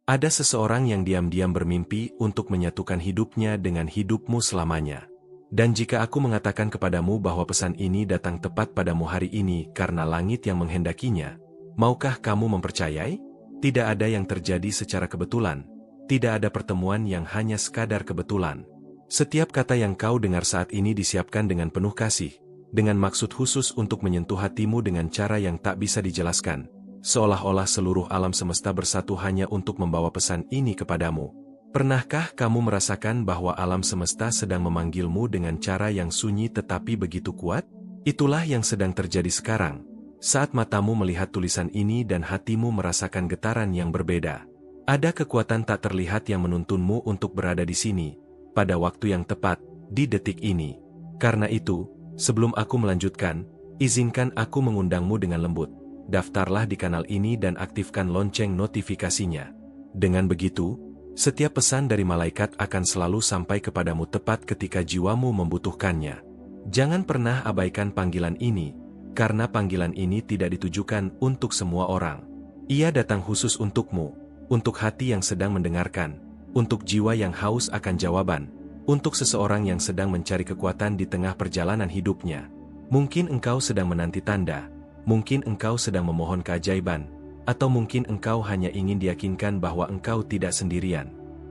Ada seseorang yang diam-diam bermimpi untuk menyatukan hidupnya dengan hidupmu selamanya. Dan jika aku mengatakan kepadamu bahwa pesan ini datang tepat padamu hari ini karena langit yang menghendakinya, maukah kamu mempercayai? Tidak ada yang terjadi secara kebetulan. Tidak ada pertemuan yang hanya sekadar kebetulan. Setiap kata yang kau dengar saat ini disiapkan dengan penuh kasih, dengan maksud khusus untuk menyentuh hatimu dengan cara yang tak bisa dijelaskan, seolah-olah seluruh alam semesta bersatu hanya untuk membawa pesan ini kepadamu. Pernahkah kamu merasakan bahwa alam semesta sedang memanggilmu dengan cara yang sunyi tetapi begitu kuat? Itulah yang sedang terjadi sekarang, saat matamu melihat tulisan ini dan hatimu merasakan getaran yang berbeda. Ada kekuatan tak terlihat yang menuntunmu untuk berada di sini, pada waktu yang tepat, di detik ini. Karena itu, sebelum aku melanjutkan, izinkan aku mengundangmu dengan lembut. Daftarlah di kanal ini dan aktifkan lonceng notifikasinya. Dengan begitu, setiap pesan dari malaikat akan selalu sampai kepadamu tepat ketika jiwamu membutuhkannya. Jangan pernah abaikan panggilan ini, karena panggilan ini tidak ditujukan untuk semua orang. Ia datang khusus untukmu, untuk hati yang sedang mendengarkan, untuk jiwa yang haus akan jawaban, untuk seseorang yang sedang mencari kekuatan di tengah perjalanan hidupnya. Mungkin engkau sedang menanti tanda, mungkin engkau sedang memohon keajaiban, atau mungkin engkau hanya ingin diyakinkan bahwa engkau tidak sendirian.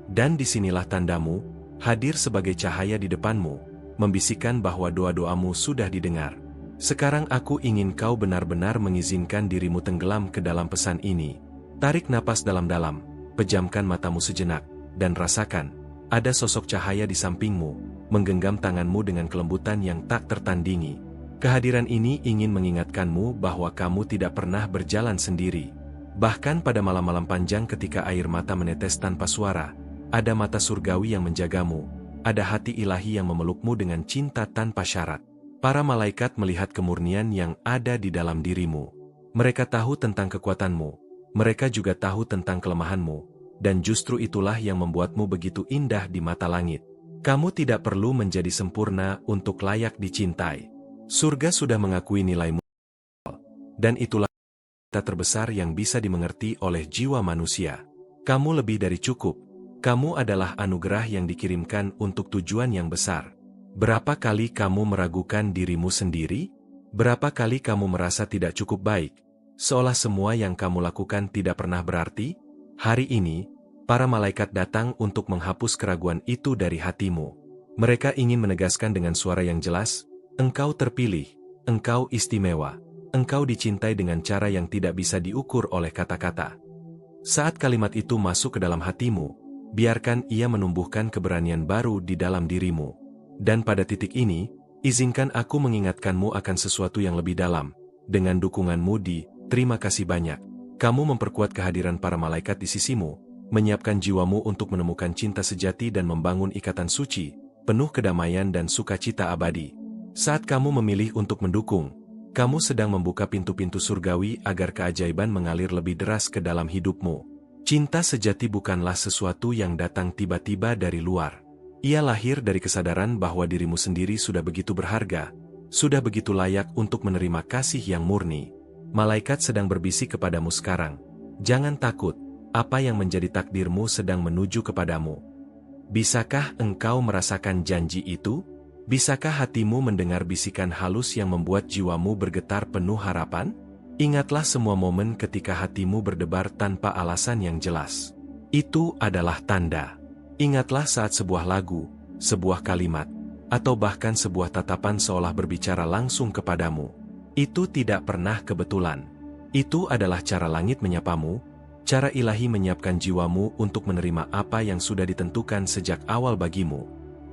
Dan disinilah tandamu, hadir sebagai cahaya di depanmu, membisikkan bahwa doa-doamu sudah didengar. Sekarang aku ingin kau benar-benar mengizinkan dirimu tenggelam ke dalam pesan ini. Tarik napas dalam-dalam, pejamkan matamu sejenak, dan rasakan, ada sosok cahaya di sampingmu, menggenggam tanganmu dengan kelembutan yang tak tertandingi. Kehadiran ini ingin mengingatkanmu bahwa kamu tidak pernah berjalan sendiri. Bahkan pada malam-malam panjang ketika air mata menetes tanpa suara, ada mata surgawi yang menjagamu, ada hati ilahi yang memelukmu dengan cinta tanpa syarat. Para malaikat melihat kemurnian yang ada di dalam dirimu. Mereka tahu tentang kekuatanmu, mereka juga tahu tentang kelemahanmu. Dan justru itulah yang membuatmu begitu indah di mata langit. Kamu tidak perlu menjadi sempurna untuk layak dicintai. Surga sudah mengakui nilaimu. Dan itulah kata terbesar yang bisa dimengerti oleh jiwa manusia. Kamu lebih dari cukup. Kamu adalah anugerah yang dikirimkan untuk tujuan yang besar. Berapa kali kamu meragukan dirimu sendiri? Berapa kali kamu merasa tidak cukup baik? Seolah semua yang kamu lakukan tidak pernah berarti? Hari ini, para malaikat datang untuk menghapus keraguan itu dari hatimu. Mereka ingin menegaskan dengan suara yang jelas, engkau terpilih, engkau istimewa, engkau dicintai dengan cara yang tidak bisa diukur oleh kata-kata. Saat kalimat itu masuk ke dalam hatimu, biarkan ia menumbuhkan keberanian baru di dalam dirimu. Dan pada titik ini, izinkan aku mengingatkanmu akan sesuatu yang lebih dalam. Dengan dukunganmu di, terima kasih banyak. Kamu memperkuat kehadiran para malaikat di sisimu, menyiapkan jiwamu untuk menemukan cinta sejati dan membangun ikatan suci, penuh kedamaian dan sukacita abadi. Saat kamu memilih untuk mendukung, kamu sedang membuka pintu-pintu surgawi agar keajaiban mengalir lebih deras ke dalam hidupmu. Cinta sejati bukanlah sesuatu yang datang tiba-tiba dari luar. Ia lahir dari kesadaran bahwa dirimu sendiri sudah begitu berharga, sudah begitu layak untuk menerima kasih yang murni. Malaikat sedang berbisik kepadamu sekarang. Jangan takut, apa yang menjadi takdirmu sedang menuju kepadamu. Bisakah engkau merasakan janji itu? Bisakah hatimu mendengar bisikan halus yang membuat jiwamu bergetar penuh harapan? Ingatlah semua momen ketika hatimu berdebar tanpa alasan yang jelas. Itu adalah tanda. Ingatlah saat sebuah lagu, sebuah kalimat, atau bahkan sebuah tatapan seolah berbicara langsung kepadamu. Itu tidak pernah kebetulan. Itu adalah cara langit menyapamu, cara ilahi menyiapkan jiwamu untuk menerima apa yang sudah ditentukan sejak awal bagimu.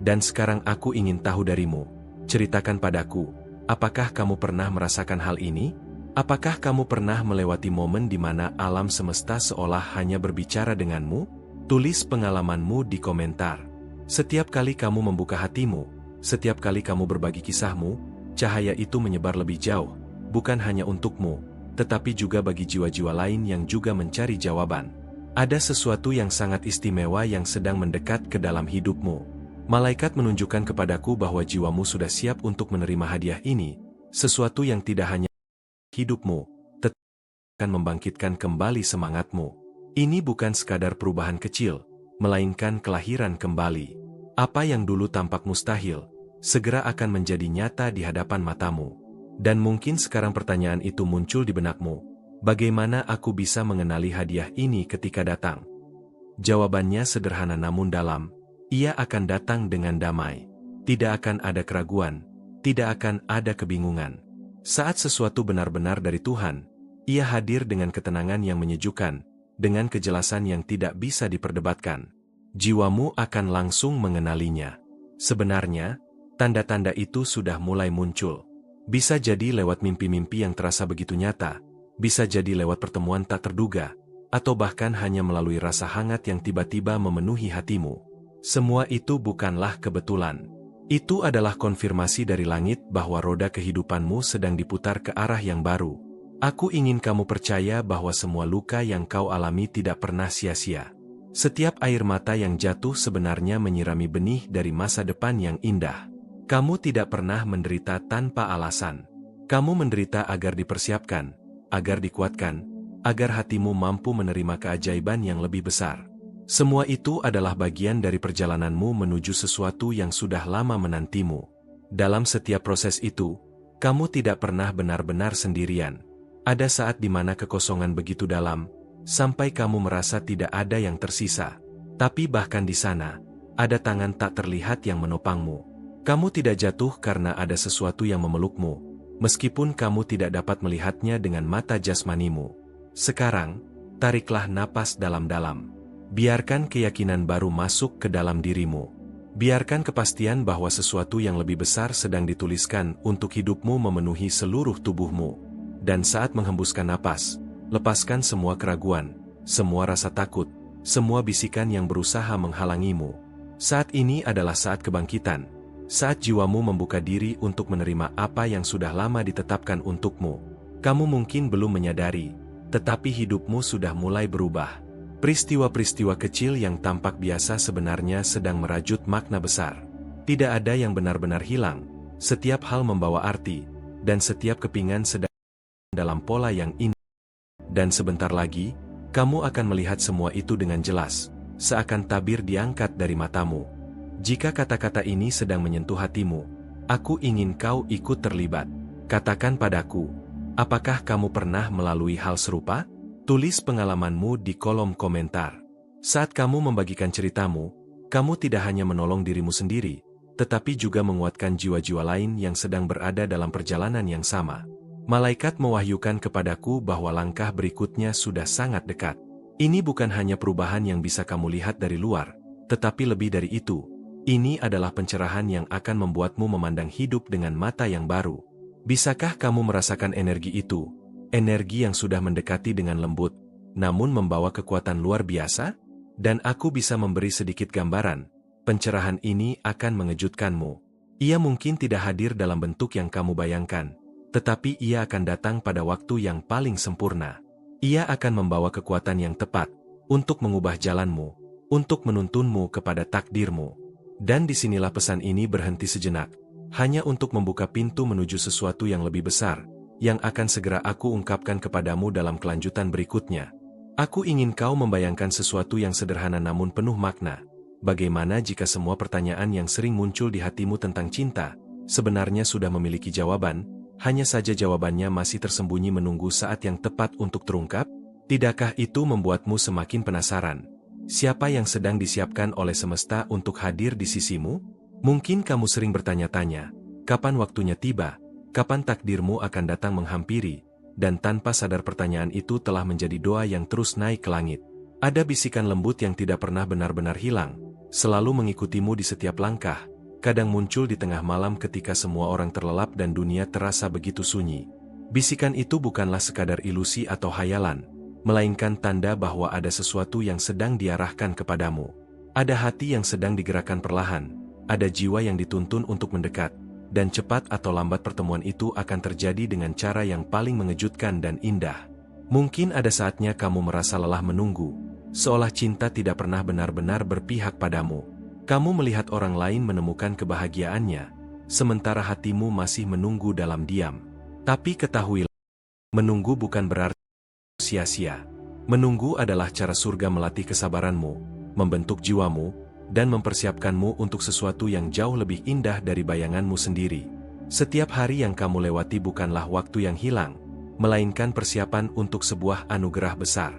Dan sekarang aku ingin tahu darimu, ceritakan padaku, apakah kamu pernah merasakan hal ini? Apakah kamu pernah melewati momen di mana alam semesta seolah hanya berbicara denganmu? Tulis pengalamanmu di komentar. Setiap kali kamu membuka hatimu, setiap kali kamu berbagi kisahmu, cahaya itu menyebar lebih jauh, bukan hanya untukmu, tetapi juga bagi jiwa-jiwa lain yang juga mencari jawaban. Ada sesuatu yang sangat istimewa yang sedang mendekat ke dalam hidupmu. Malaikat menunjukkan kepadaku bahwa jiwamu sudah siap untuk menerima hadiah ini, sesuatu yang tidak hanya hidupmu, tetapi akan membangkitkan kembali semangatmu. Ini bukan sekadar perubahan kecil, melainkan kelahiran kembali. Apa yang dulu tampak mustahil, segera akan menjadi nyata di hadapan matamu. Dan mungkin sekarang pertanyaan itu muncul di benakmu. Bagaimana aku bisa mengenali hadiah ini ketika datang? Jawabannya sederhana namun dalam. Ia akan datang dengan damai. Tidak akan ada keraguan. Tidak akan ada kebingungan. Saat sesuatu benar-benar dari Tuhan, ia hadir dengan ketenangan yang menyejukkan, dengan kejelasan yang tidak bisa diperdebatkan. Jiwamu akan langsung mengenalinya. Sebenarnya, tanda-tanda itu sudah mulai muncul. Bisa jadi lewat mimpi-mimpi yang terasa begitu nyata, bisa jadi lewat pertemuan tak terduga, atau bahkan hanya melalui rasa hangat yang tiba-tiba memenuhi hatimu. Semua itu bukanlah kebetulan. Itu adalah konfirmasi dari langit bahwa roda kehidupanmu sedang diputar ke arah yang baru. Aku ingin kamu percaya bahwa semua luka yang kau alami tidak pernah sia-sia. Setiap air mata yang jatuh sebenarnya menyirami benih dari masa depan yang indah. Kamu tidak pernah menderita tanpa alasan. Kamu menderita agar dipersiapkan, agar dikuatkan, agar hatimu mampu menerima keajaiban yang lebih besar. Semua itu adalah bagian dari perjalananmu menuju sesuatu yang sudah lama menantimu. Dalam setiap proses itu, kamu tidak pernah benar-benar sendirian. Ada saat di mana kekosongan begitu dalam, sampai kamu merasa tidak ada yang tersisa. Tapi bahkan di sana, ada tangan tak terlihat yang menopangmu. Kamu tidak jatuh karena ada sesuatu yang memelukmu, meskipun kamu tidak dapat melihatnya dengan mata jasmanimu. Sekarang, tariklah napas dalam-dalam. Biarkan keyakinan baru masuk ke dalam dirimu. Biarkan kepastian bahwa sesuatu yang lebih besar sedang dituliskan untuk hidupmu memenuhi seluruh tubuhmu. Dan saat menghembuskan napas, lepaskan semua keraguan, semua rasa takut, semua bisikan yang berusaha menghalangimu. Saat ini adalah saat kebangkitan, saat jiwamu membuka diri untuk menerima apa yang sudah lama ditetapkan untukmu. Kamu mungkin belum menyadari, tetapi hidupmu sudah mulai berubah. Peristiwa-peristiwa kecil yang tampak biasa sebenarnya sedang merajut makna besar. Tidak ada yang benar-benar hilang, setiap hal membawa arti, dan setiap kepingan sedang dalam pola yang indah. Dan sebentar lagi, kamu akan melihat semua itu dengan jelas, seakan tabir diangkat dari matamu. Jika kata-kata ini sedang menyentuh hatimu, aku ingin kau ikut terlibat. Katakan padaku, apakah kamu pernah melalui hal serupa? Tulis pengalamanmu di kolom komentar. Saat kamu membagikan ceritamu, kamu tidak hanya menolong dirimu sendiri, tetapi juga menguatkan jiwa-jiwa lain yang sedang berada dalam perjalanan yang sama. Malaikat mewahyukan kepadaku bahwa langkah berikutnya sudah sangat dekat. Ini bukan hanya perubahan yang bisa kamu lihat dari luar, tetapi lebih dari itu, ini adalah pencerahan yang akan membuatmu memandang hidup dengan mata yang baru. Bisakah kamu merasakan energi itu? Energi yang sudah mendekati dengan lembut, namun membawa kekuatan luar biasa? Dan aku bisa memberi sedikit gambaran. Pencerahan ini akan mengejutkanmu. Ia mungkin tidak hadir dalam bentuk yang kamu bayangkan, tetapi ia akan datang pada waktu yang paling sempurna. Ia akan membawa kekuatan yang tepat untuk mengubah jalanmu, untuk menuntunmu kepada takdirmu. Dan disinilah pesan ini berhenti sejenak, hanya untuk membuka pintu menuju sesuatu yang lebih besar, yang akan segera aku ungkapkan kepadamu dalam kelanjutan berikutnya. Aku ingin kau membayangkan sesuatu yang sederhana namun penuh makna. Bagaimana jika semua pertanyaan yang sering muncul di hatimu tentang cinta, sebenarnya sudah memiliki jawaban, hanya saja jawabannya masih tersembunyi menunggu saat yang tepat untuk terungkap? Tidakkah itu membuatmu semakin penasaran? Siapa yang sedang disiapkan oleh semesta untuk hadir di sisimu? Mungkin kamu sering bertanya-tanya, kapan waktunya tiba? Kapan takdirmu akan datang menghampiri? Dan tanpa sadar pertanyaan itu telah menjadi doa yang terus naik ke langit. Ada bisikan lembut yang tidak pernah benar-benar hilang, selalu mengikutimu di setiap langkah. Kadang muncul di tengah malam ketika semua orang terlelap dan dunia terasa begitu sunyi. Bisikan itu bukanlah sekadar ilusi atau hayalan, melainkan tanda bahwa ada sesuatu yang sedang diarahkan kepadamu. Ada hati yang sedang digerakkan perlahan, ada jiwa yang dituntun untuk mendekat, dan cepat atau lambat pertemuan itu akan terjadi dengan cara yang paling mengejutkan dan indah. Mungkin ada saatnya kamu merasa lelah menunggu, seolah cinta tidak pernah benar-benar berpihak padamu. Kamu melihat orang lain menemukan kebahagiaannya, sementara hatimu masih menunggu dalam diam. Tapi ketahuilah, menunggu bukan berarti sia-sia. Menunggu adalah cara surga melatih kesabaranmu, membentuk jiwamu, dan mempersiapkanmu untuk sesuatu yang jauh lebih indah dari bayanganmu sendiri. Setiap hari yang kamu lewati bukanlah waktu yang hilang, melainkan persiapan untuk sebuah anugerah besar.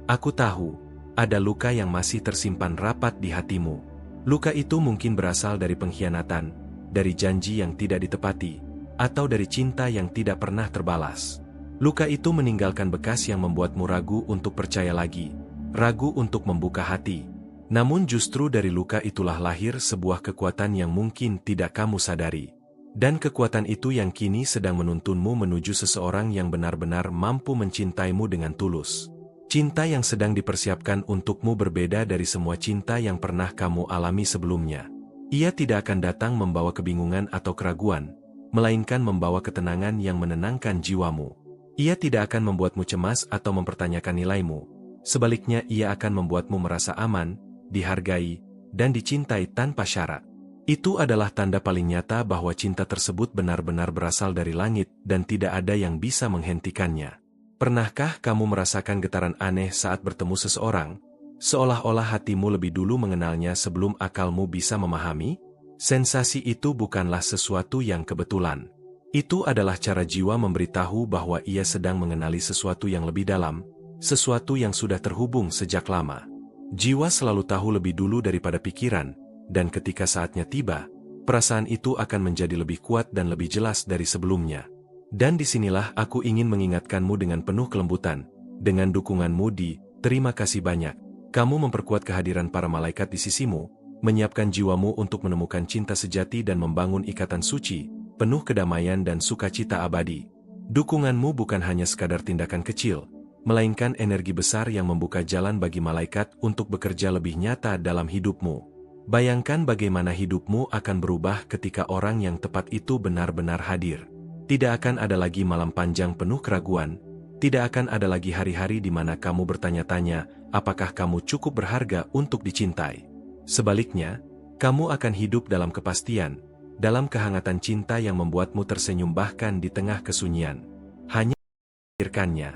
Aku tahu, ada luka yang masih tersimpan rapat di hatimu. Luka itu mungkin berasal dari pengkhianatan, dari janji yang tidak ditepati, atau dari cinta yang tidak pernah terbalas. Luka itu meninggalkan bekas yang membuatmu ragu untuk percaya lagi, ragu untuk membuka hati. Namun justru dari luka itulah lahir sebuah kekuatan yang mungkin tidak kamu sadari. Dan kekuatan itu yang kini sedang menuntunmu menuju seseorang yang benar-benar mampu mencintaimu dengan tulus. Cinta yang sedang dipersiapkan untukmu berbeda dari semua cinta yang pernah kamu alami sebelumnya. Ia tidak akan datang membawa kebingungan atau keraguan, melainkan membawa ketenangan yang menenangkan jiwamu. Ia tidak akan membuatmu cemas atau mempertanyakan nilaimu. Sebaliknya, ia akan membuatmu merasa aman, dihargai, dan dicintai tanpa syarat. Itu adalah tanda paling nyata bahwa cinta tersebut benar-benar berasal dari langit dan tidak ada yang bisa menghentikannya. Pernahkah kamu merasakan getaran aneh saat bertemu seseorang, seolah-olah hatimu lebih dulu mengenalnya sebelum akalmu bisa memahami? Sensasi itu bukanlah sesuatu yang kebetulan. Itu adalah cara jiwa memberitahu bahwa ia sedang mengenali sesuatu yang lebih dalam, sesuatu yang sudah terhubung sejak lama. Jiwa selalu tahu lebih dulu daripada pikiran, dan ketika saatnya tiba, perasaan itu akan menjadi lebih kuat dan lebih jelas dari sebelumnya. Dan disinilah aku ingin mengingatkanmu dengan penuh kelembutan, dengan dukunganmu di terima kasih banyak. Kamu memperkuat kehadiran para malaikat di sisimu, menyiapkan jiwamu untuk menemukan cinta sejati dan membangun ikatan suci, penuh kedamaian dan sukacita abadi. Dukunganmu bukan hanya sekadar tindakan kecil, melainkan energi besar yang membuka jalan bagi malaikat untuk bekerja lebih nyata dalam hidupmu. Bayangkan bagaimana hidupmu akan berubah ketika orang yang tepat itu benar-benar hadir. Tidak akan ada lagi malam panjang penuh keraguan, tidak akan ada lagi hari-hari di mana kamu bertanya-tanya, apakah kamu cukup berharga untuk dicintai. Sebaliknya, kamu akan hidup dalam kepastian, dalam kehangatan cinta yang membuatmu tersenyum bahkan di tengah kesunyian. Hanya memikirkannya,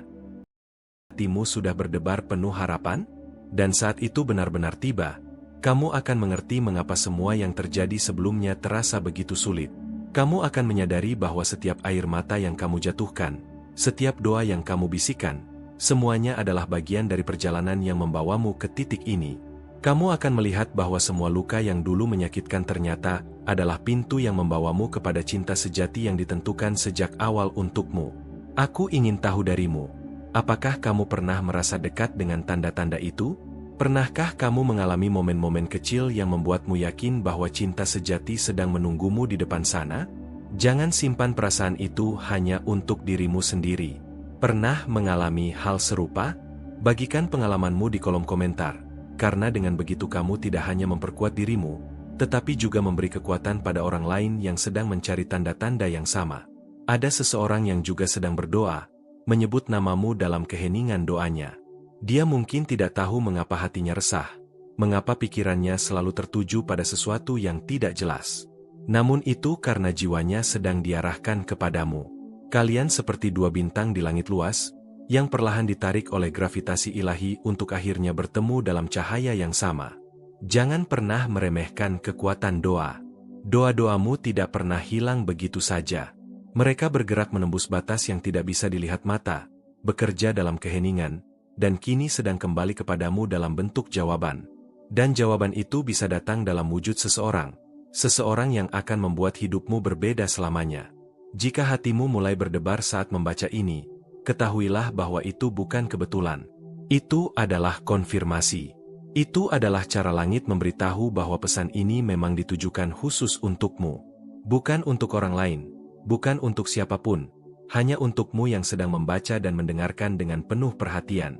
hatimu sudah berdebar penuh harapan, dan saat itu benar-benar tiba, kamu akan mengerti mengapa semua yang terjadi sebelumnya terasa begitu sulit. Kamu akan menyadari bahwa setiap air mata yang kamu jatuhkan, setiap doa yang kamu bisikan, semuanya adalah bagian dari perjalanan yang membawamu ke titik ini. Kamu akan melihat bahwa semua luka yang dulu menyakitkan ternyata adalah pintu yang membawamu kepada cinta sejati yang ditentukan sejak awal untukmu. Aku ingin tahu darimu, apakah kamu pernah merasa dekat dengan tanda-tanda itu? Pernahkah kamu mengalami momen-momen kecil yang membuatmu yakin bahwa cinta sejati sedang menunggumu di depan sana? Jangan simpan perasaan itu hanya untuk dirimu sendiri. Pernah mengalami hal serupa? Bagikan pengalamanmu di kolom komentar. Karena dengan begitu kamu tidak hanya memperkuat dirimu, tetapi juga memberi kekuatan pada orang lain yang sedang mencari tanda-tanda yang sama. Ada seseorang yang juga sedang berdoa, menyebut namamu dalam keheningan doanya. Dia mungkin tidak tahu mengapa hatinya resah, mengapa pikirannya selalu tertuju pada sesuatu yang tidak jelas. Namun itu karena jiwanya sedang diarahkan kepadamu. Kalian seperti dua bintang di langit luas, yang perlahan ditarik oleh gravitasi ilahi untuk akhirnya bertemu dalam cahaya yang sama. Jangan pernah meremehkan kekuatan doa. Doa-doamu tidak pernah hilang begitu saja. Mereka bergerak menembus batas yang tidak bisa dilihat mata, bekerja dalam keheningan, dan kini sedang kembali kepadamu dalam bentuk jawaban. Dan jawaban itu bisa datang dalam wujud seseorang, seseorang yang akan membuat hidupmu berbeda selamanya. Jika hatimu mulai berdebar saat membaca ini, ketahuilah bahwa itu bukan kebetulan. Itu adalah konfirmasi. Itu adalah cara langit memberitahu bahwa pesan ini memang ditujukan khusus untukmu. Bukan untuk orang lain, bukan untuk siapapun, hanya untukmu yang sedang membaca dan mendengarkan dengan penuh perhatian.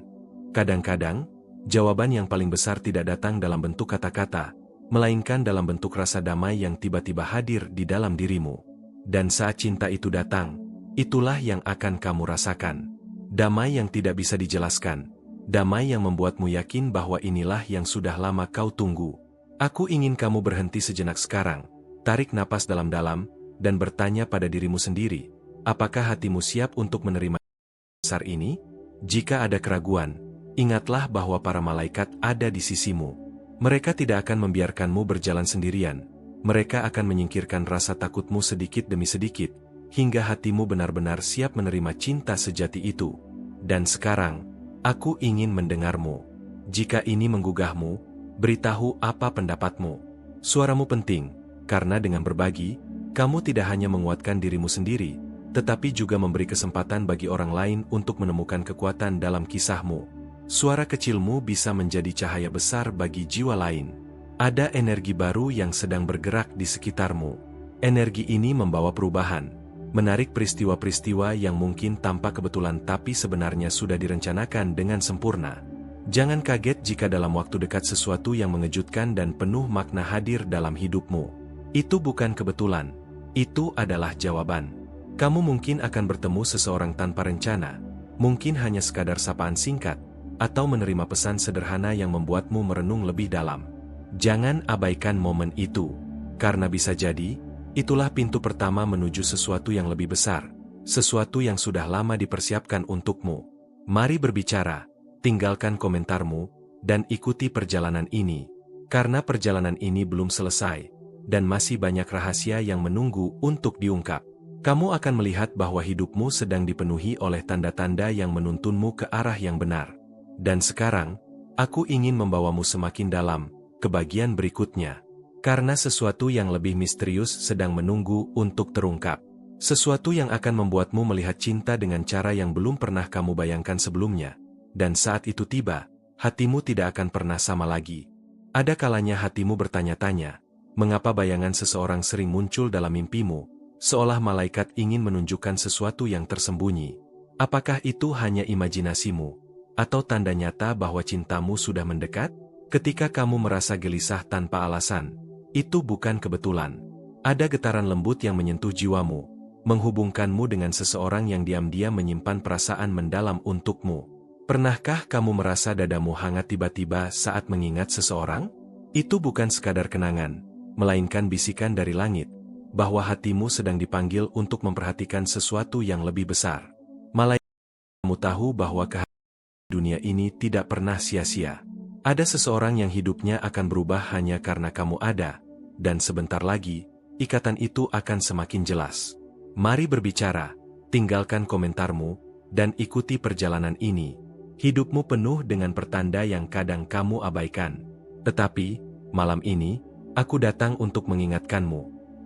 Kadang-kadang, jawaban yang paling besar tidak datang dalam bentuk kata-kata, melainkan dalam bentuk rasa damai yang tiba-tiba hadir di dalam dirimu. Dan saat cinta itu datang, itulah yang akan kamu rasakan. Damai yang tidak bisa dijelaskan. Damai yang membuatmu yakin bahwa inilah yang sudah lama kau tunggu. Aku ingin kamu berhenti sejenak sekarang, tarik napas dalam-dalam, dan bertanya pada dirimu sendiri, apakah hatimu siap untuk menerima besar ini? Jika ada keraguan, ingatlah bahwa para malaikat ada di sisimu. Mereka tidak akan membiarkanmu berjalan sendirian. Mereka akan menyingkirkan rasa takutmu sedikit demi sedikit, hingga hatimu benar-benar siap menerima cinta sejati itu. Dan sekarang, aku ingin mendengarmu. Jika ini menggugahmu, beritahu apa pendapatmu. Suaramu penting, karena dengan berbagi, kamu tidak hanya menguatkan dirimu sendiri, tetapi juga memberi kesempatan bagi orang lain untuk menemukan kekuatan dalam kisahmu. Suara kecilmu bisa menjadi cahaya besar bagi jiwa lain. Ada energi baru yang sedang bergerak di sekitarmu. Energi ini membawa perubahan, menarik peristiwa-peristiwa yang mungkin tanpa kebetulan tapi sebenarnya sudah direncanakan dengan sempurna. Jangan kaget jika dalam waktu dekat sesuatu yang mengejutkan dan penuh makna hadir dalam hidupmu. Itu bukan kebetulan, itu adalah jawaban. Kamu mungkin akan bertemu seseorang tanpa rencana, mungkin hanya sekadar sapaan singkat, atau menerima pesan sederhana yang membuatmu merenung lebih dalam. Jangan abaikan momen itu, karena bisa jadi, itulah pintu pertama menuju sesuatu yang lebih besar, sesuatu yang sudah lama dipersiapkan untukmu. Mari berbicara, tinggalkan komentarmu, dan ikuti perjalanan ini, karena perjalanan ini belum selesai, dan masih banyak rahasia yang menunggu untuk diungkap. Kamu akan melihat bahwa hidupmu sedang dipenuhi oleh tanda-tanda yang menuntunmu ke arah yang benar. Dan sekarang, aku ingin membawamu semakin dalam, ke bagian berikutnya. Karena sesuatu yang lebih misterius sedang menunggu untuk terungkap. Sesuatu yang akan membuatmu melihat cinta dengan cara yang belum pernah kamu bayangkan sebelumnya. Dan saat itu tiba, hatimu tidak akan pernah sama lagi. Ada kalanya hatimu bertanya-tanya, mengapa bayangan seseorang sering muncul dalam mimpimu, seolah malaikat ingin menunjukkan sesuatu yang tersembunyi. Apakah itu hanya imajinasimu, atau tanda nyata bahwa cintamu sudah mendekat? Ketika kamu merasa gelisah tanpa alasan, itu bukan kebetulan. Ada getaran lembut yang menyentuh jiwamu, menghubungkanmu dengan seseorang yang diam-diam menyimpan perasaan mendalam untukmu. Pernahkah kamu merasa dadamu hangat tiba-tiba saat mengingat seseorang? Itu bukan sekadar kenangan, melainkan bisikan dari langit, bahwa hatimu sedang dipanggil untuk memperhatikan sesuatu yang lebih besar. Malaikat, kamu tahu bahwa kehadiran dunia ini tidak pernah sia-sia. Ada seseorang yang hidupnya akan berubah hanya karena kamu ada, dan sebentar lagi, ikatan itu akan semakin jelas. Mari berbicara, tinggalkan komentarmu, dan ikuti perjalanan ini. Hidupmu penuh dengan pertanda yang kadang kamu abaikan. Tetapi, malam ini, aku datang untuk mengingatkanmu.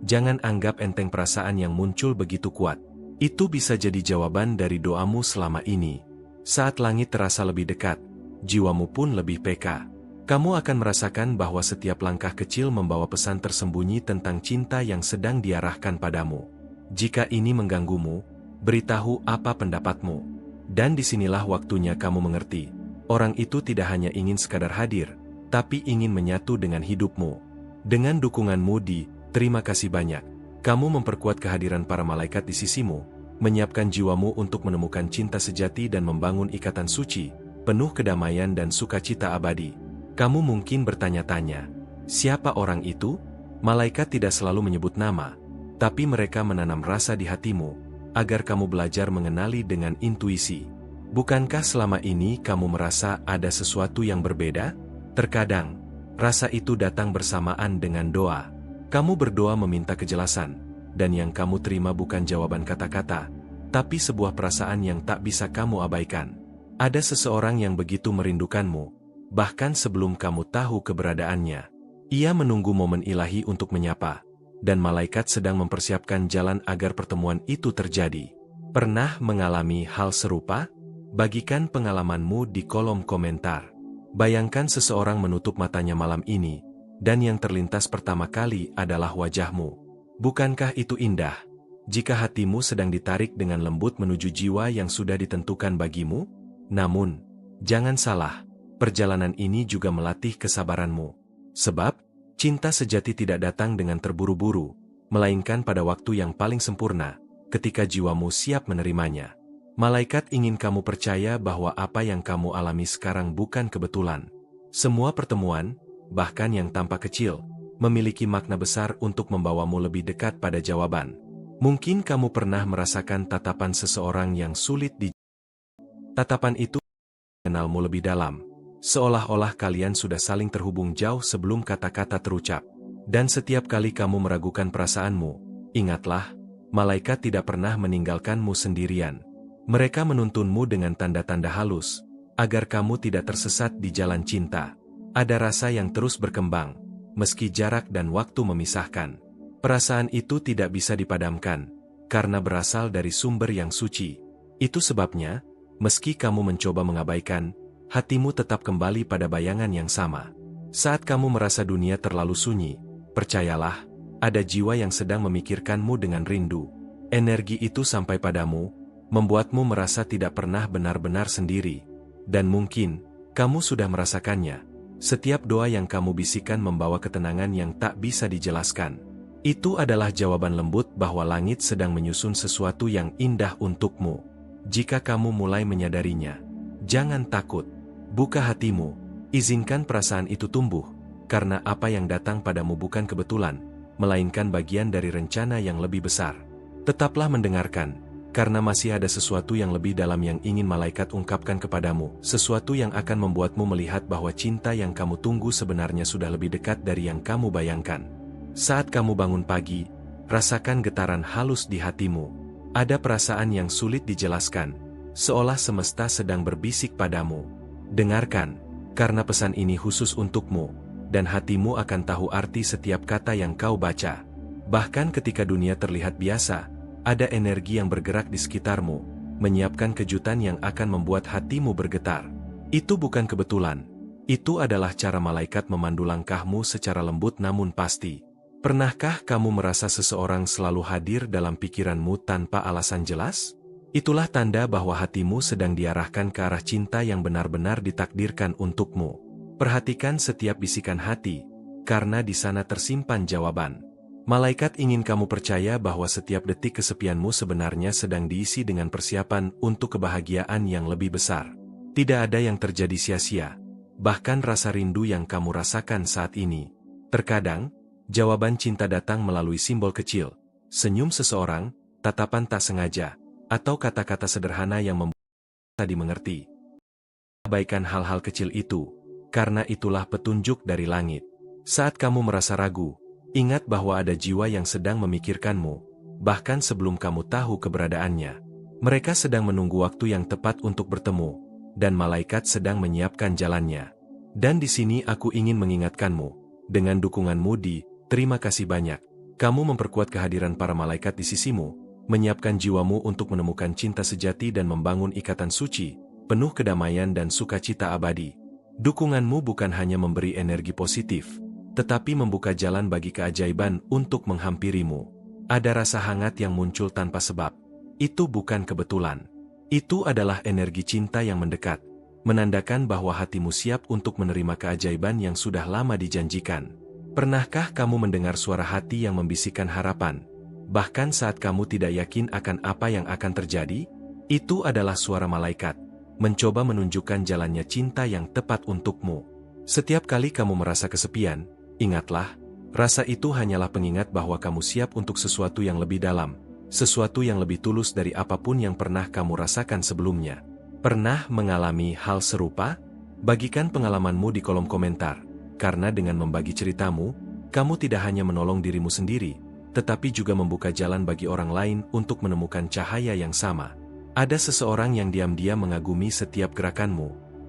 Jangan anggap enteng perasaan yang muncul begitu kuat. Itu bisa jadi jawaban dari doamu selama ini. Saat langit terasa lebih dekat, jiwamu pun lebih peka. Kamu akan merasakan bahwa setiap langkah kecil membawa pesan tersembunyi tentang cinta yang sedang diarahkan padamu. Jika ini mengganggumu, beritahu apa pendapatmu. Dan disinilah waktunya kamu mengerti. Orang itu tidak hanya ingin sekadar hadir, tapi ingin menyatu dengan hidupmu. Dengan dukunganmu di terima kasih banyak, kamu memperkuat kehadiran para malaikat di sisimu, menyiapkan jiwamu untuk menemukan cinta sejati dan membangun ikatan suci, penuh kedamaian dan sukacita abadi. Kamu mungkin bertanya-tanya, siapa orang itu? Malaikat tidak selalu menyebut nama, tapi mereka menanam rasa di hatimu, agar kamu belajar mengenali dengan intuisi. Bukankah selama ini kamu merasa ada sesuatu yang berbeda? Terkadang, rasa itu datang bersamaan dengan doa. Kamu berdoa meminta kejelasan, dan yang kamu terima bukan jawaban kata-kata, tapi sebuah perasaan yang tak bisa kamu abaikan. Ada seseorang yang begitu merindukanmu, bahkan sebelum kamu tahu keberadaannya. Ia menunggu momen ilahi untuk menyapa, dan malaikat sedang mempersiapkan jalan agar pertemuan itu terjadi. Pernah mengalami hal serupa? Bagikan pengalamanmu di kolom komentar. Bayangkan seseorang menutup matanya malam ini, dan yang terlintas pertama kali adalah wajahmu. Bukankah itu indah? Jika hatimu sedang ditarik dengan lembut menuju jiwa yang sudah ditentukan bagimu? Namun, jangan salah, perjalanan ini juga melatih kesabaranmu. Sebab, cinta sejati tidak datang dengan terburu-buru, melainkan pada waktu yang paling sempurna, ketika jiwamu siap menerimanya. Malaikat ingin kamu percaya bahwa apa yang kamu alami sekarang bukan kebetulan. Semua pertemuan, bahkan yang tampak kecil, memiliki makna besar untuk membawamu lebih dekat pada jawaban. Mungkin kamu pernah merasakan tatapan seseorang yang sulit di... Tatapan itu mengenalmu lebih dalam. Seolah-olah kalian sudah saling terhubung jauh sebelum kata-kata terucap. Dan setiap kali kamu meragukan perasaanmu, ingatlah, malaikat tidak pernah meninggalkanmu sendirian. Mereka menuntunmu dengan tanda-tanda halus, agar kamu tidak tersesat di jalan cinta. Ada rasa yang terus berkembang, meski jarak dan waktu memisahkan. Perasaan itu tidak bisa dipadamkan, karena berasal dari sumber yang suci. Itu sebabnya, meski kamu mencoba mengabaikan, hatimu tetap kembali pada bayangan yang sama. Saat kamu merasa dunia terlalu sunyi, percayalah, ada jiwa yang sedang memikirkanmu dengan rindu. Energi itu sampai padamu, membuatmu merasa tidak pernah benar-benar sendiri. Dan mungkin, kamu sudah merasakannya. Setiap doa yang kamu bisikan membawa ketenangan yang tak bisa dijelaskan. Itu adalah jawaban lembut bahwa langit sedang menyusun sesuatu yang indah untukmu. Jika kamu mulai menyadarinya, jangan takut. Buka hatimu, izinkan perasaan itu tumbuh. Karena apa yang datang padamu bukan kebetulan, melainkan bagian dari rencana yang lebih besar. Tetaplah mendengarkan, karena masih ada sesuatu yang lebih dalam yang ingin malaikat ungkapkan kepadamu, sesuatu yang akan membuatmu melihat bahwa cinta yang kamu tunggu sebenarnya sudah lebih dekat dari yang kamu bayangkan. Saat kamu bangun pagi, rasakan getaran halus di hatimu. Ada perasaan yang sulit dijelaskan, seolah semesta sedang berbisik padamu. Dengarkan, karena pesan ini khusus untukmu. Dan hatimu akan tahu arti setiap kata yang kau baca. Bahkan ketika dunia terlihat biasa, ada energi yang bergerak di sekitarmu, menyiapkan kejutan yang akan membuat hatimu bergetar. Itu bukan kebetulan. Itu adalah cara malaikat memandu langkahmu secara lembut namun pasti. Pernahkah kamu merasa seseorang selalu hadir dalam pikiranmu tanpa alasan jelas? Itulah tanda bahwa hatimu sedang diarahkan ke arah cinta yang benar-benar ditakdirkan untukmu. Perhatikan setiap bisikan hati, karena di sana tersimpan jawaban. Malaikat ingin kamu percaya bahwa setiap detik kesepianmu sebenarnya sedang diisi dengan persiapan untuk kebahagiaan yang lebih besar. Tidak ada yang terjadi sia-sia, bahkan rasa rindu yang kamu rasakan saat ini. Terkadang, jawaban cinta datang melalui simbol kecil, senyum seseorang, tatapan tak sengaja, atau kata-kata sederhana yang membuat kita dimengerti. Abaikan hal-hal kecil itu, karena itulah petunjuk dari langit. Saat kamu merasa ragu, ingat bahwa ada jiwa yang sedang memikirkanmu, bahkan sebelum kamu tahu keberadaannya. Mereka sedang menunggu waktu yang tepat untuk bertemu, dan malaikat sedang menyiapkan jalannya. Dan di sini aku ingin mengingatkanmu, dengan dukunganmu terima kasih banyak. Kamu memperkuat kehadiran para malaikat di sisimu, menyiapkan jiwamu untuk menemukan cinta sejati dan membangun ikatan suci, penuh kedamaian dan sukacita abadi. Dukunganmu bukan hanya memberi energi positif, tetapi membuka jalan bagi keajaiban untuk menghampirimu. Ada rasa hangat yang muncul tanpa sebab. Itu bukan kebetulan. Itu adalah energi cinta yang mendekat, menandakan bahwa hatimu siap untuk menerima keajaiban yang sudah lama dijanjikan. Pernahkah kamu mendengar suara hati yang membisikkan harapan, bahkan saat kamu tidak yakin akan apa yang akan terjadi? Itu adalah suara malaikat, mencoba menunjukkan jalannya cinta yang tepat untukmu. Setiap kali kamu merasa kesepian, ingatlah, rasa itu hanyalah pengingat bahwa kamu siap untuk sesuatu yang lebih dalam, sesuatu yang lebih tulus dari apapun yang pernah kamu rasakan sebelumnya. Pernah mengalami hal serupa? Bagikan pengalamanmu di kolom komentar, karena dengan membagi ceritamu, kamu tidak hanya menolong dirimu sendiri, tetapi juga membuka jalan bagi orang lain untuk menemukan cahaya yang sama. Ada seseorang yang diam-diam mengagumi setiap gerakanmu,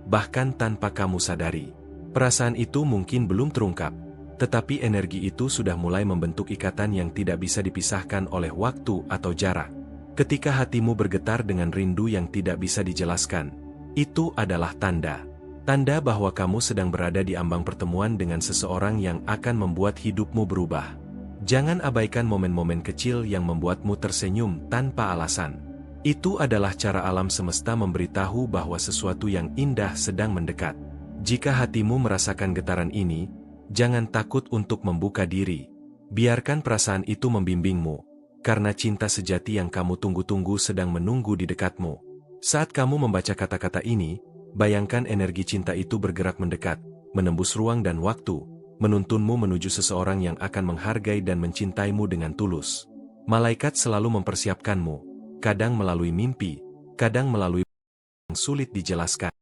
bahkan tanpa kamu sadari. Perasaan itu mungkin belum terungkap, tetapi energi itu sudah mulai membentuk ikatan yang tidak bisa dipisahkan oleh waktu atau jarak. Ketika hatimu bergetar dengan rindu yang tidak bisa dijelaskan, itu adalah tanda bahwa kamu sedang berada di ambang pertemuan dengan seseorang yang akan membuat hidupmu berubah. Jangan abaikan momen-momen kecil yang membuatmu tersenyum tanpa alasan. Itu adalah cara alam semesta memberitahu bahwa sesuatu yang indah sedang mendekat. Jika hatimu merasakan getaran ini, jangan takut untuk membuka diri. Biarkan perasaan itu membimbingmu, karena cinta sejati yang kamu tunggu-tunggu sedang menunggu di dekatmu. Saat kamu membaca kata-kata ini, bayangkan energi cinta itu bergerak mendekat, menembus ruang dan waktu, menuntunmu menuju seseorang yang akan menghargai dan mencintaimu dengan tulus. Malaikat selalu mempersiapkanmu, kadang melalui mimpi, kadang melalui yang sulit dijelaskan.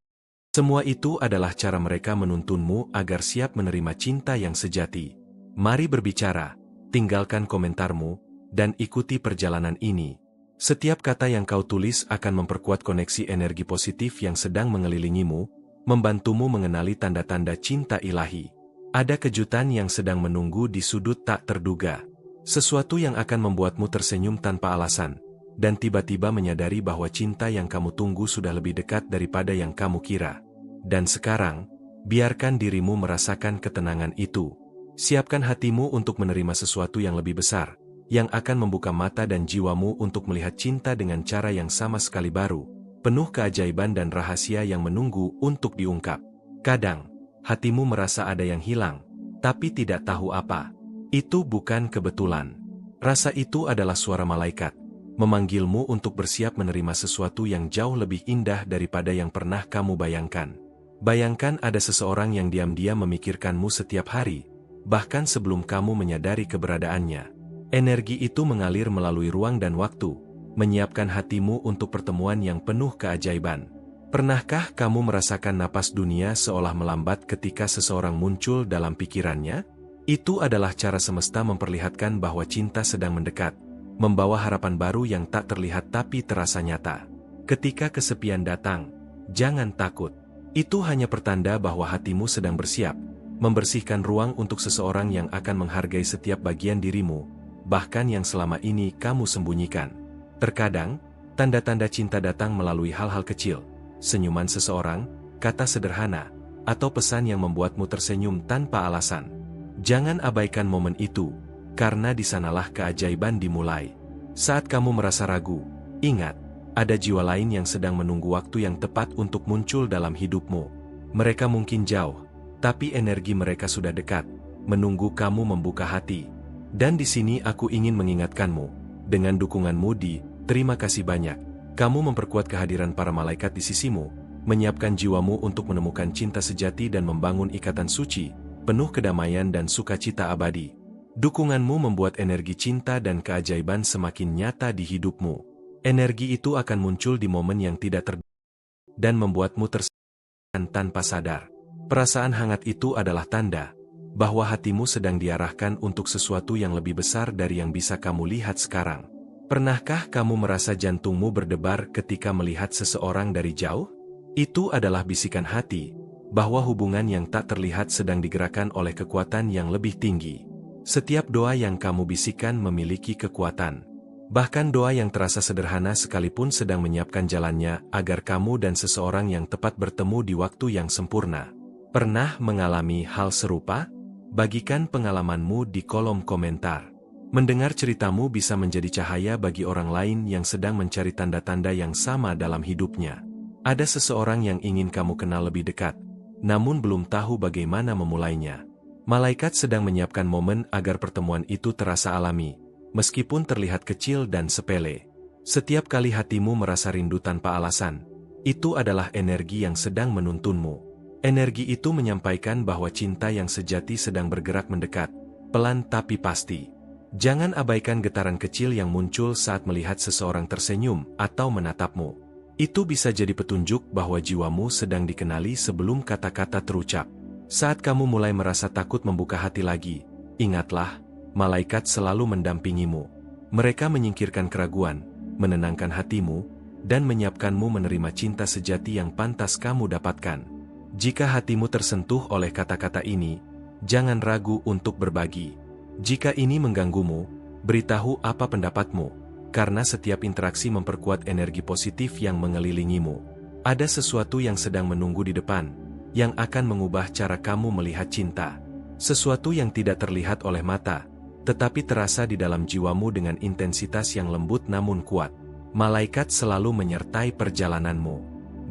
Semua itu adalah cara mereka menuntunmu agar siap menerima cinta yang sejati. Mari berbicara, tinggalkan komentarmu, dan ikuti perjalanan ini. Setiap kata yang kau tulis akan memperkuat koneksi energi positif yang sedang mengelilingimu, membantumu mengenali tanda-tanda cinta ilahi. Ada kejutan yang sedang menunggu di sudut tak terduga. Sesuatu yang akan membuatmu tersenyum tanpa alasan, dan tiba-tiba menyadari bahwa cinta yang kamu tunggu sudah lebih dekat daripada yang kamu kira. Dan sekarang, biarkan dirimu merasakan ketenangan itu. Siapkan hatimu untuk menerima sesuatu yang lebih besar, yang akan membuka mata dan jiwamu untuk melihat cinta dengan cara yang sama sekali baru, penuh keajaiban dan rahasia yang menunggu untuk diungkap. Kadang, hatimu merasa ada yang hilang, tapi tidak tahu apa. Itu bukan kebetulan. Rasa itu adalah suara malaikat, memanggilmu untuk bersiap menerima sesuatu yang jauh lebih indah daripada yang pernah kamu bayangkan. Bayangkan ada seseorang yang diam-diam memikirkanmu setiap hari, bahkan sebelum kamu menyadari keberadaannya. Energi itu mengalir melalui ruang dan waktu, menyiapkan hatimu untuk pertemuan yang penuh keajaiban. Pernahkah kamu merasakan napas dunia seolah melambat ketika seseorang muncul dalam pikirannya? Itu adalah cara semesta memperlihatkan bahwa cinta sedang mendekat, membawa harapan baru yang tak terlihat tapi terasa nyata. Ketika kesepian datang, jangan takut. Itu hanya pertanda bahwa hatimu sedang bersiap, membersihkan ruang untuk seseorang yang akan menghargai setiap bagian dirimu, bahkan yang selama ini kamu sembunyikan. Terkadang, tanda-tanda cinta datang melalui hal-hal kecil, senyuman seseorang, kata sederhana, atau pesan yang membuatmu tersenyum tanpa alasan. Jangan abaikan momen itu, karena di sanalah keajaiban dimulai. Saat kamu merasa ragu, ingat, ada jiwa lain yang sedang menunggu waktu yang tepat untuk muncul dalam hidupmu. Mereka mungkin jauh, tapi energi mereka sudah dekat, menunggu kamu membuka hati. Dan di sini aku ingin mengingatkanmu, dengan dukunganmu terima kasih banyak. Kamu memperkuat kehadiran para malaikat di sisimu, menyiapkan jiwamu untuk menemukan cinta sejati dan membangun ikatan suci, penuh kedamaian dan sukacita abadi. Dukunganmu membuat energi cinta dan keajaiban semakin nyata di hidupmu. Energi itu akan muncul di momen yang tidak terduga dan membuatmu tersentuh tanpa sadar. Perasaan hangat itu adalah tanda bahwa hatimu sedang diarahkan untuk sesuatu yang lebih besar dari yang bisa kamu lihat sekarang. Pernahkah kamu merasa jantungmu berdebar ketika melihat seseorang dari jauh? Itu adalah bisikan hati, bahwa hubungan yang tak terlihat sedang digerakkan oleh kekuatan yang lebih tinggi. Setiap doa yang kamu bisikan memiliki kekuatan. Bahkan doa yang terasa sederhana sekalipun sedang menyiapkan jalannya agar kamu dan seseorang yang tepat bertemu di waktu yang sempurna. Pernah mengalami hal serupa? Bagikan pengalamanmu di kolom komentar. Mendengar ceritamu bisa menjadi cahaya bagi orang lain yang sedang mencari tanda-tanda yang sama dalam hidupnya. Ada seseorang yang ingin kamu kenal lebih dekat, namun belum tahu bagaimana memulainya. Malaikat sedang menyiapkan momen agar pertemuan itu terasa alami, meskipun terlihat kecil dan sepele. Setiap kali hatimu merasa rindu tanpa alasan, itu adalah energi yang sedang menuntunmu. Energi itu menyampaikan bahwa cinta yang sejati sedang bergerak mendekat, pelan tapi pasti. Jangan abaikan getaran kecil yang muncul saat melihat seseorang tersenyum atau menatapmu. Itu bisa jadi petunjuk bahwa jiwamu sedang dikenali sebelum kata-kata terucap. Saat kamu mulai merasa takut membuka hati lagi, ingatlah, malaikat selalu mendampingimu. Mereka menyingkirkan keraguan, menenangkan hatimu, dan menyiapkanmu menerima cinta sejati yang pantas kamu dapatkan. Jika hatimu tersentuh oleh kata-kata ini, jangan ragu untuk berbagi. Jika ini mengganggumu, beritahu apa pendapatmu, karena setiap interaksi memperkuat energi positif yang mengelilingimu. Ada sesuatu yang sedang menunggu di depan, yang akan mengubah cara kamu melihat cinta. Sesuatu yang tidak terlihat oleh mata, tetapi terasa di dalam jiwamu dengan intensitas yang lembut namun kuat. Malaikat selalu menyertai perjalananmu.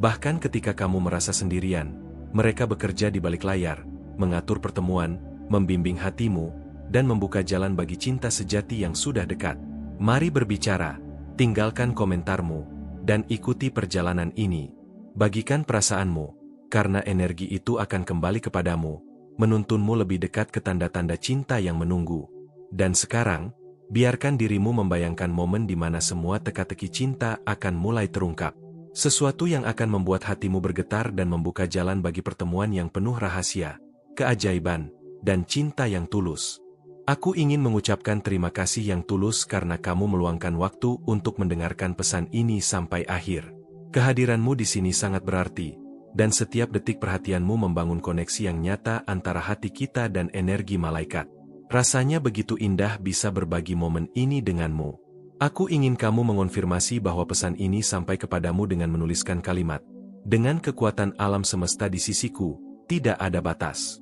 Bahkan ketika kamu merasa sendirian, mereka bekerja di balik layar, mengatur pertemuan, membimbing hatimu, dan membuka jalan bagi cinta sejati yang sudah dekat. Mari berbicara, tinggalkan komentarmu, dan ikuti perjalanan ini. Bagikan perasaanmu, karena energi itu akan kembali kepadamu, menuntunmu lebih dekat ke tanda-tanda cinta yang menunggu. Dan sekarang, biarkan dirimu membayangkan momen di mana semua teka-teki cinta akan mulai terungkap. Sesuatu yang akan membuat hatimu bergetar dan membuka jalan bagi pertemuan yang penuh rahasia, keajaiban, dan cinta yang tulus. Aku ingin mengucapkan terima kasih yang tulus karena kamu meluangkan waktu untuk mendengarkan pesan ini sampai akhir. Kehadiranmu di sini sangat berarti, dan setiap detik perhatianmu membangun koneksi yang nyata antara hati kita dan energi malaikat. Rasanya begitu indah bisa berbagi momen ini denganmu. Aku ingin kamu mengonfirmasi bahwa pesan ini sampai kepadamu dengan menuliskan kalimat, "Dengan kekuatan alam semesta di sisiku, tidak ada batas."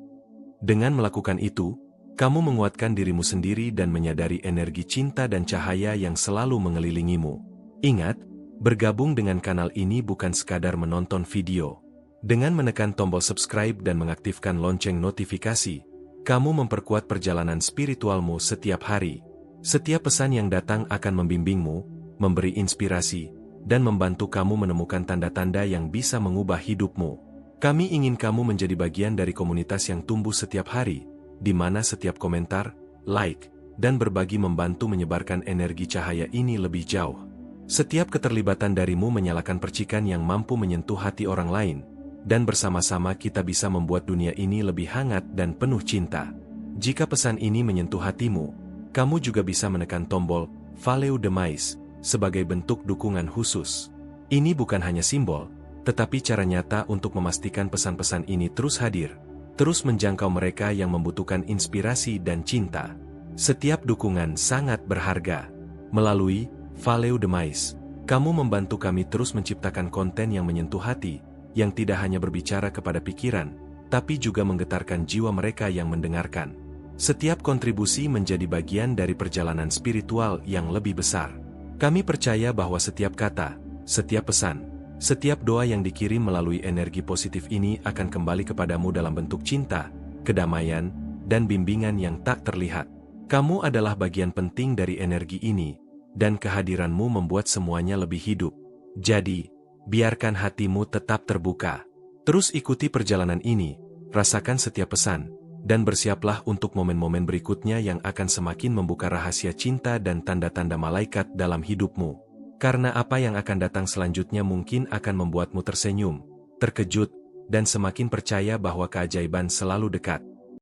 Dengan melakukan itu, kamu menguatkan dirimu sendiri dan menyadari energi cinta dan cahaya yang selalu mengelilingimu. Ingat, bergabung dengan kanal ini bukan sekadar menonton video. Dengan menekan tombol subscribe dan mengaktifkan lonceng notifikasi, kamu memperkuat perjalanan spiritualmu setiap hari. Setiap pesan yang datang akan membimbingmu, memberi inspirasi, dan membantu kamu menemukan tanda-tanda yang bisa mengubah hidupmu. Kami ingin kamu menjadi bagian dari komunitas yang tumbuh setiap hari, di mana setiap komentar, like, dan berbagi membantu menyebarkan energi cahaya ini lebih jauh. Setiap keterlibatan darimu menyalakan percikan yang mampu menyentuh hati orang lain, dan bersama-sama kita bisa membuat dunia ini lebih hangat dan penuh cinta. Jika pesan ini menyentuh hatimu, kamu juga bisa menekan tombol Follow the Mais sebagai bentuk dukungan khusus. Ini bukan hanya simbol, tetapi cara nyata untuk memastikan pesan-pesan ini terus hadir, terus menjangkau mereka yang membutuhkan inspirasi dan cinta. Setiap dukungan sangat berharga. Melalui Follow the Mais, kamu membantu kami terus menciptakan konten yang menyentuh hati, yang tidak hanya berbicara kepada pikiran, tapi juga menggetarkan jiwa mereka yang mendengarkan. Setiap kontribusi menjadi bagian dari perjalanan spiritual yang lebih besar. Kami percaya bahwa setiap kata, setiap pesan, setiap doa yang dikirim melalui energi positif ini akan kembali kepadamu dalam bentuk cinta, kedamaian, dan bimbingan yang tak terlihat. Kamu adalah bagian penting dari energi ini, dan kehadiranmu membuat semuanya lebih hidup. Jadi, biarkan hatimu tetap terbuka. Terus ikuti perjalanan ini, rasakan setiap pesan, dan bersiaplah untuk momen-momen berikutnya yang akan semakin membuka rahasia cinta dan tanda-tanda malaikat dalam hidupmu. Karena apa yang akan datang selanjutnya mungkin akan membuatmu tersenyum, terkejut, dan semakin percaya bahwa keajaiban selalu dekat.